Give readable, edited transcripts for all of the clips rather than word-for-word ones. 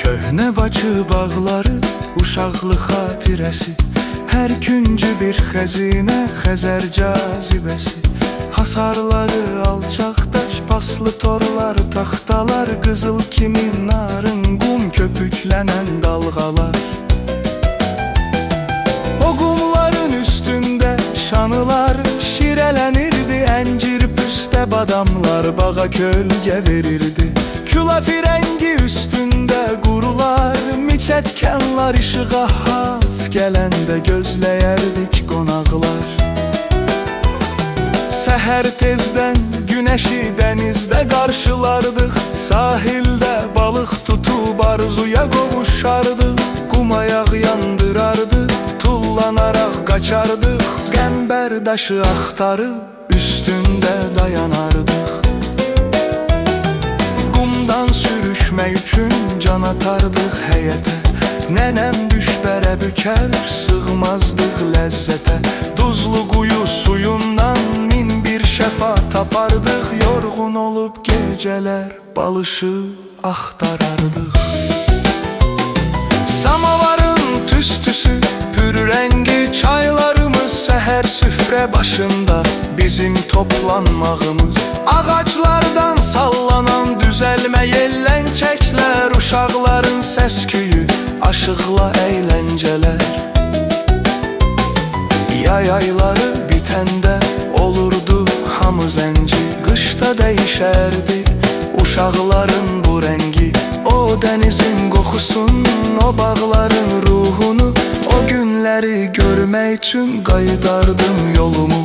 Köhnə Bakı bağları, uşaqlıq xatirəsi, hər küncü bir xəzinə, Xəzər cazibəsi. Hasarları alçaq daş, paslı torlar, taxtalar, qızıl kimi narın, qum köpüklənən dalğalar. O qumların üstündə şanılar şirələnirdi, əncir püstə badamlar bağa kölgə verirdi. Külaf rəngi üstündə qurular, miçətkənlar işığa haf gələndə gözləyərdik qonaqlar. Səhər tezdən günəşi dənizdə qarşılardıq, sahildə balıq tutub arzuya qovuşardıq. Qum ayaq yandırardıq, tullanaraq qaçardıq, qəmbər daşı axtarıb üstündə dayanardıq. Sürüşmək üçün can atardıq həyətə, nənəm düşbərə bükər, sığmazdıq ləzzətə. Duzlu quyu suyundan min bir şəfa tapardıq, yorğun olub gecələr balışı axtarardıq. Samavarın tüstüsü, pür rəngi çaylarımız, səhər süfrə başında bizim toplanmağımız. Ağaclardan sallanan düzəlmə yelləncəklər, uşaqların səs-küyü, aşıqla əyləncələr. Yay ayları bitəndə olurdu hamı zənci, qışda dəyişərdi uşaqların bu rəngi. O dənizin qoxusun, o bağların ruhunu, o günləri görmək üçün qayıdardım yolumu.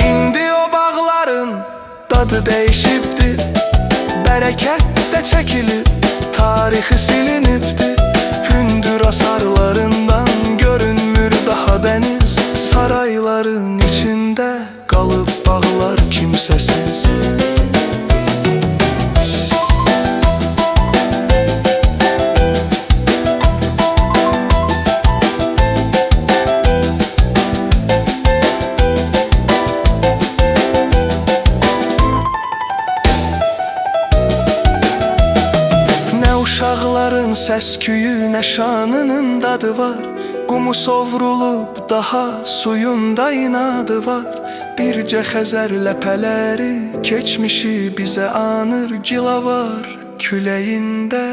İndi o bağların dadı dəyişibdir, bərəkət də çəkilib, tarixi silinibdir. Hündür asarlarından görünmür daha dəniz, sarayların içində qalıb bağlar kimsəsiz. Uşaqların səs-küyü, nəşanının dadı var, qumu sovrulub daha suyunda inadı var. Bircə Xəzər ləpələri keçmişi bizə anır, cilavar küləyində.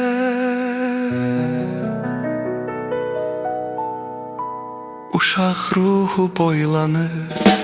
Uşaq ruhu boylanır.